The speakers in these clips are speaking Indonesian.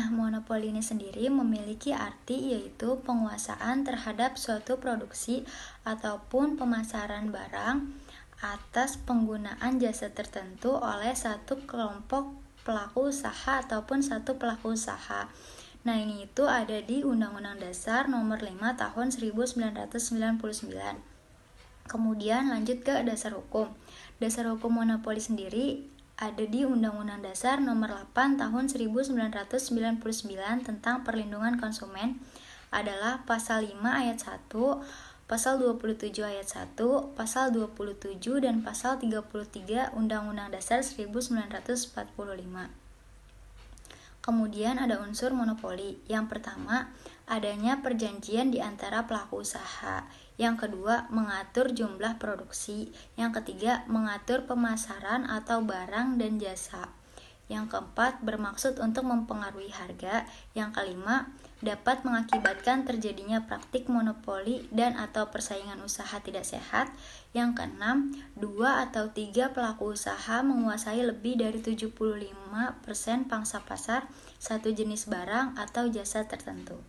Nah, monopoli ini sendiri memiliki arti yaitu penguasaan terhadap suatu produksi ataupun pemasaran barang atas penggunaan jasa tertentu oleh satu kelompok pelaku usaha ataupun satu pelaku usaha. Nah, ini itu ada di Undang-Undang Dasar Nomor 5 Tahun 1999. Kemudian lanjut ke dasar hukum. Dasar hukum monopoli sendiri ada di Undang-Undang Dasar Nomor 8 Tahun 1999 tentang perlindungan konsumen adalah pasal 5 ayat 1, pasal 27 ayat 1, pasal 27 dan pasal 33 Undang-Undang Dasar 1945. Kemudian ada unsur monopoli. Yang pertama, adanya perjanjian di antara pelaku usaha. Yang kedua, mengatur jumlah produksi. Yang ketiga, mengatur pemasaran atau barang dan jasa. Yang keempat, bermaksud untuk mempengaruhi harga. Yang kelima, dapat mengakibatkan terjadinya praktik monopoli dan atau persaingan usaha tidak sehat. Yang keenam, 2 atau 3 pelaku usaha menguasai lebih dari 75% pangsa pasar satu jenis barang atau jasa tertentu.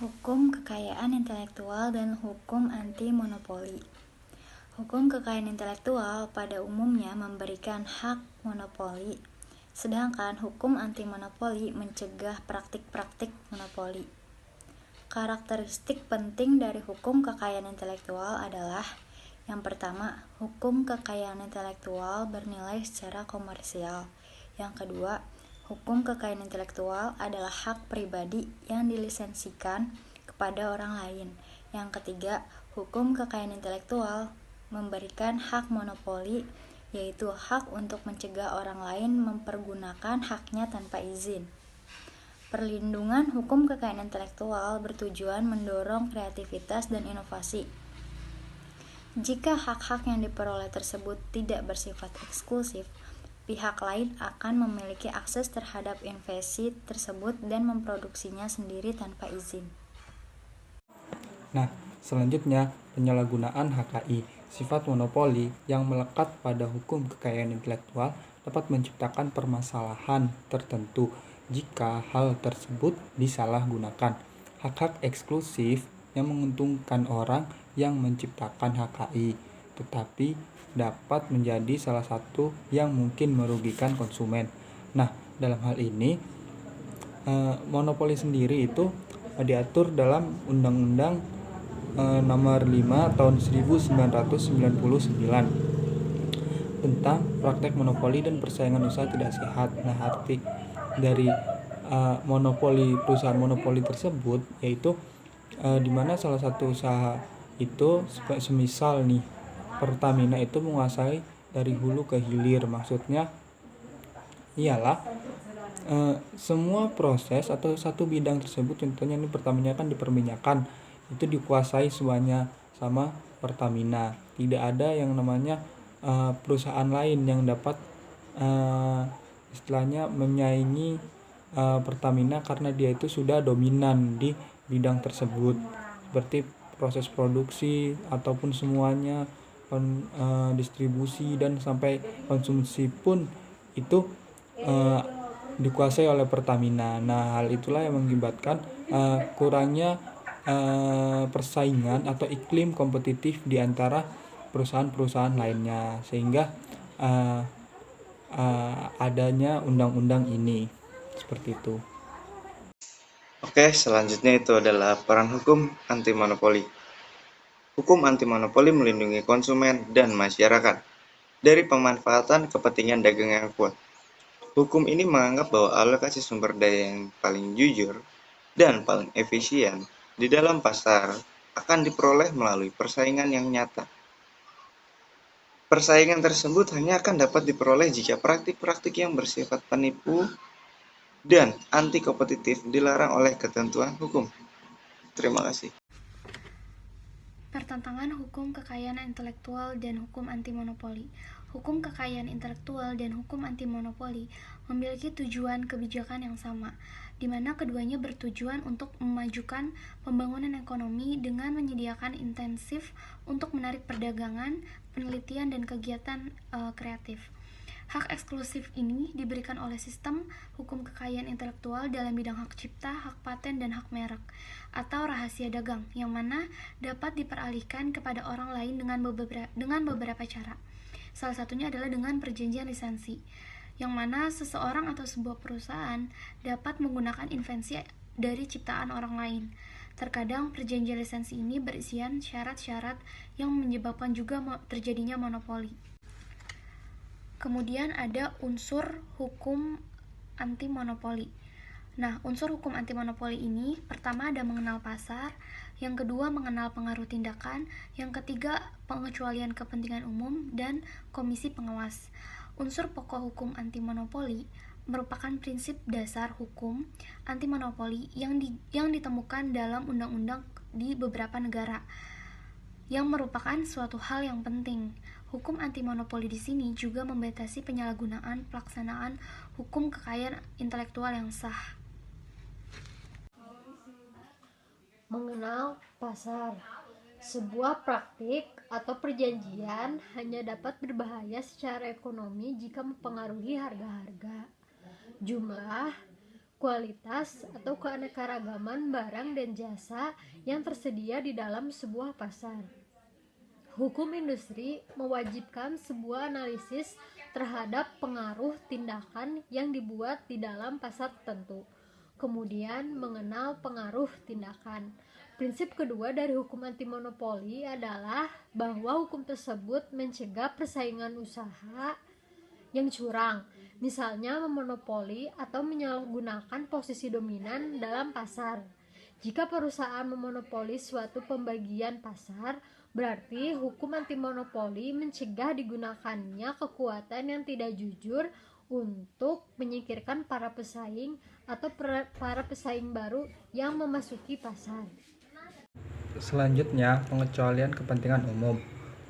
Hukum kekayaan intelektual dan hukum anti monopoli. Hukum kekayaan intelektual pada umumnya memberikan hak monopoli, sedangkan hukum anti monopoli mencegah praktik-praktik monopoli. Karakteristik penting dari hukum kekayaan intelektual adalah: yang pertama, hukum kekayaan intelektual bernilai secara komersial. Yang kedua, hukum kekayaan intelektual adalah hak pribadi yang dilisensikan kepada orang lain. Yang ketiga, hukum kekayaan intelektual memberikan hak monopoli, yaitu hak untuk mencegah orang lain mempergunakan haknya tanpa izin. Perlindungan hukum kekayaan intelektual bertujuan mendorong kreativitas dan inovasi. Jika hak-hak yang diperoleh tersebut tidak bersifat eksklusif, pihak lain akan memiliki akses terhadap invensi tersebut dan memproduksinya sendiri tanpa izin. Nah, selanjutnya penyalahgunaan HKI. Sifat monopoli yang melekat pada hukum kekayaan intelektual dapat menciptakan permasalahan tertentu jika hal tersebut disalahgunakan. Hak-hak eksklusif yang menguntungkan orang yang menciptakan HKI, tetapi dapat menjadi salah satu yang mungkin merugikan konsumen. Nah, dalam hal ini, monopoli sendiri itu diatur dalam Undang-Undang Nomor 5 Tahun 1999 tentang praktek monopoli dan persaingan usaha tidak sehat. Nah, arti dari monopoli, perusahaan monopoli tersebut yaitu di mana salah satu usaha itu semisal nih Pertamina itu menguasai dari hulu ke hilir. Maksudnya ialah semua proses atau satu bidang tersebut, contohnya ini Pertamina kan di perminyakan, itu dikuasai semuanya sama Pertamina. Tidak ada yang namanya perusahaan lain yang dapat istilahnya menyaingi Pertamina karena dia itu sudah dominan di bidang tersebut, seperti proses produksi ataupun semuanya, distribusi dan sampai konsumsi pun itu dikuasai oleh Pertamina. Nah, hal itulah yang mengakibatkan kurangnya persaingan atau iklim kompetitif di antara perusahaan-perusahaan lainnya, sehingga adanya undang-undang ini seperti itu. Oke, selanjutnya itu adalah peran hukum anti monopoli. Hukum anti monopoli melindungi konsumen dan masyarakat dari pemanfaatan kepentingan dagang yang kuat. Hukum ini menganggap bahwa alokasi sumber daya yang paling jujur dan paling efisien di dalam pasar akan diperoleh melalui persaingan yang nyata. Persaingan tersebut hanya akan dapat diperoleh jika praktik-praktik yang bersifat penipu dan anti kompetitif dilarang oleh ketentuan hukum. Terima kasih. Pertentangan hukum kekayaan intelektual dan hukum anti monopoli. Hukum kekayaan intelektual dan hukum anti monopoli memiliki tujuan kebijakan yang sama, di mana keduanya bertujuan untuk memajukan pembangunan ekonomi dengan menyediakan intensif untuk menarik perdagangan, penelitian, dan kegiatan kreatif. Hak eksklusif ini diberikan oleh sistem hukum kekayaan intelektual dalam bidang hak cipta, hak paten, dan hak merek, atau rahasia dagang, yang mana dapat diperalihkan kepada orang lain dengan beberapa cara. Salah satunya adalah dengan perjanjian lisensi, yang mana seseorang atau sebuah perusahaan dapat menggunakan invensi dari ciptaan orang lain. Terkadang perjanjian lisensi ini berisian syarat-syarat yang menyebabkan juga terjadinya monopoli. Kemudian ada unsur hukum anti monopoli. Nah, unsur hukum anti monopoli ini pertama ada mengenal pasar, yang kedua mengenal pengaruh tindakan, yang ketiga pengecualian kepentingan umum, dan komisi pengawas. Unsur pokok hukum anti monopoli merupakan prinsip dasar hukum anti monopoli yang ditemukan dalam undang-undang di beberapa negara, yang merupakan suatu hal yang penting. Hukum anti monopoli di sini juga membatasi penyalahgunaan pelaksanaan hukum kekayaan intelektual yang sah. Mengenal pasar. Sebuah praktik atau perjanjian hanya dapat berbahaya secara ekonomi jika mempengaruhi harga-harga, jumlah, kualitas, atau keanekaragaman barang dan jasa yang tersedia di dalam sebuah pasar. Hukum industri mewajibkan sebuah analisis terhadap pengaruh tindakan yang dibuat di dalam pasar tertentu. Kemudian mengenal pengaruh tindakan. Prinsip kedua dari hukum anti monopoli adalah bahwa hukum tersebut mencegah persaingan usaha yang curang, misalnya memonopoli atau menyalahgunakan posisi dominan dalam pasar. Jika perusahaan memonopoli suatu pembagian pasar, berarti hukum anti monopoli mencegah digunakannya kekuatan yang tidak jujur untuk menyingkirkan para pesaing atau para pesaing baru yang memasuki pasar. Selanjutnya, pengecualian kepentingan umum.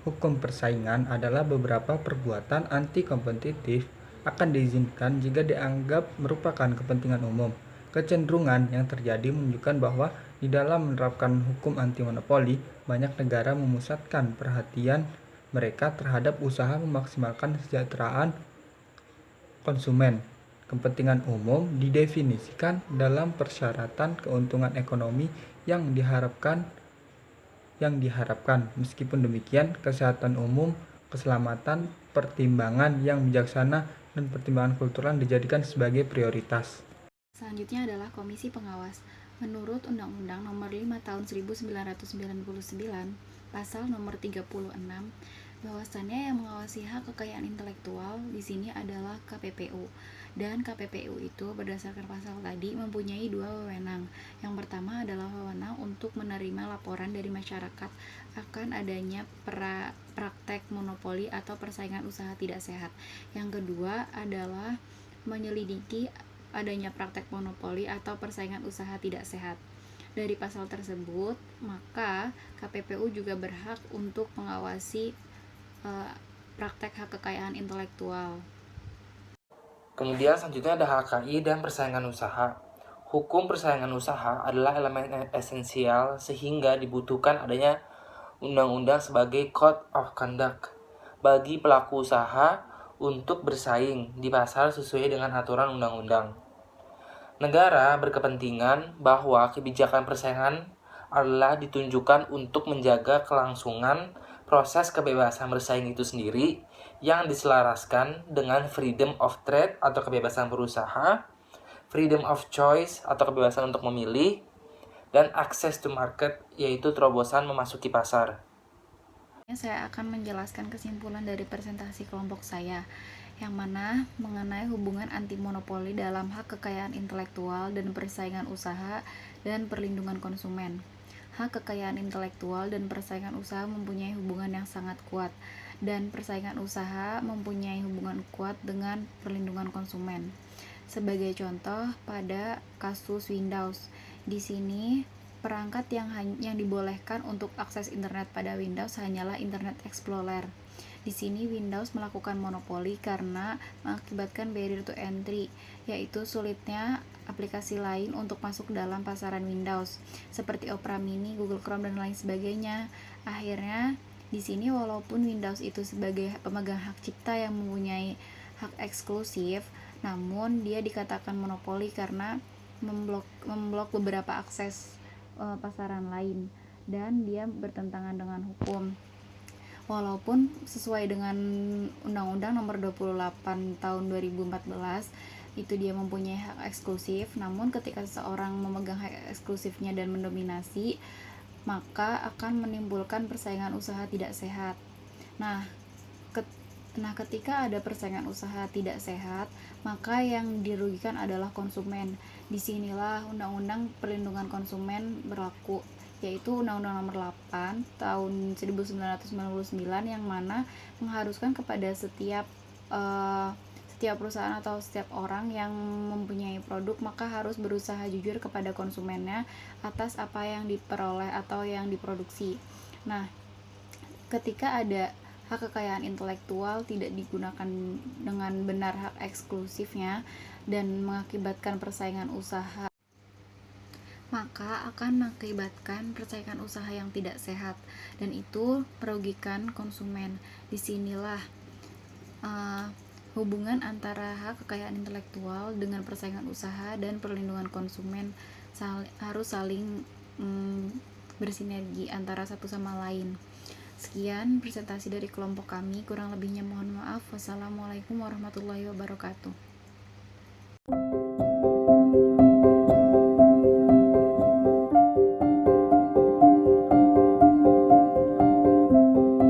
Hukum persaingan adalah beberapa perbuatan anti-kompetitif akan diizinkan jika dianggap merupakan kepentingan umum. Kecenderungan yang terjadi menunjukkan bahwa di dalam menerapkan hukum anti-monopoli, banyak negara memusatkan perhatian mereka terhadap usaha memaksimalkan kesejahteraan konsumen. Kepentingan umum didefinisikan dalam persyaratan keuntungan ekonomi yang diharapkan. Meskipun demikian, kesehatan umum, keselamatan, pertimbangan yang bijaksana, dan pertimbangan kultural dijadikan sebagai prioritas. Selanjutnya adalah Komisi Pengawas. Menurut Undang-Undang Nomor 5 Tahun 1999, Pasal Nomor 36, bahwasannya yang mengawasi hak kekayaan intelektual di sini adalah KPPU. Dan KPPU itu berdasarkan pasal tadi mempunyai dua wewenang. Yang pertama adalah wewenang untuk menerima laporan dari masyarakat akan adanya praktek monopoli atau persaingan usaha tidak sehat. Yang kedua adalah menyelidiki adanya praktek monopoli atau persaingan usaha tidak sehat. Dari pasal tersebut, maka KPPU juga berhak untuk mengawasi praktek hak kekayaan intelektual. Kemudian selanjutnya ada HKI dan persaingan usaha. Hukum persaingan usaha adalah elemen esensial sehingga dibutuhkan adanya undang-undang sebagai code of conduct bagi pelaku usaha untuk bersaing di pasar sesuai dengan aturan undang-undang. Negara berkepentingan bahwa kebijakan persaingan adalah ditunjukkan untuk menjaga kelangsungan proses kebebasan bersaing itu sendiri yang diselaraskan dengan freedom of trade atau kebebasan berusaha, freedom of choice atau kebebasan untuk memilih, dan access to market yaitu terobosan memasuki pasar. Saya akan menjelaskan kesimpulan dari presentasi kelompok saya, yang mana mengenai hubungan anti monopoli dalam hak kekayaan intelektual dan persaingan usaha dan perlindungan konsumen. Hak kekayaan intelektual dan persaingan usaha mempunyai hubungan yang sangat kuat, dan persaingan usaha mempunyai hubungan kuat dengan perlindungan konsumen. Sebagai contoh, pada kasus Windows, di sini perangkat yang dibolehkan untuk akses internet pada Windows hanyalah Internet Explorer. Di sini Windows melakukan monopoli karena mengakibatkan barrier to entry, yaitu sulitnya aplikasi lain untuk masuk dalam pasaran Windows, seperti Opera Mini, Google Chrome, dan lain sebagainya. Akhirnya, di sini walaupun Windows itu sebagai pemegang hak cipta yang mempunyai hak eksklusif, namun dia dikatakan monopoli karena memblok beberapa akses pasaran lain, dan dia bertentangan dengan hukum. Walaupun sesuai dengan Undang-Undang Nomor 28 Tahun 2014 itu dia mempunyai hak eksklusif, namun ketika seseorang memegang hak eksklusifnya dan mendominasi, maka akan menimbulkan persaingan usaha tidak sehat. Nah, ketika ada persaingan usaha tidak sehat, maka yang dirugikan adalah konsumen. Disinilah Undang-Undang Perlindungan Konsumen berlaku, yaitu Undang-Undang Nomor 8 Tahun 1999 yang mana mengharuskan kepada setiap perusahaan atau setiap orang yang mempunyai produk maka harus berusaha jujur kepada konsumennya atas apa yang diperoleh atau yang diproduksi. Nah, ketika ada hak kekayaan intelektual tidak digunakan dengan benar hak eksklusifnya dan mengakibatkan persaingan usaha, maka akan mengakibatkan persaingan usaha yang tidak sehat, dan itu merugikan konsumen. Disinilah hubungan antara hak kekayaan intelektual dengan persaingan usaha dan perlindungan konsumen harus saling bersinergi antara satu sama lain. Sekian presentasi dari kelompok kami, kurang lebihnya mohon maaf. Wassalamualaikum warahmatullahi wabarakatuh.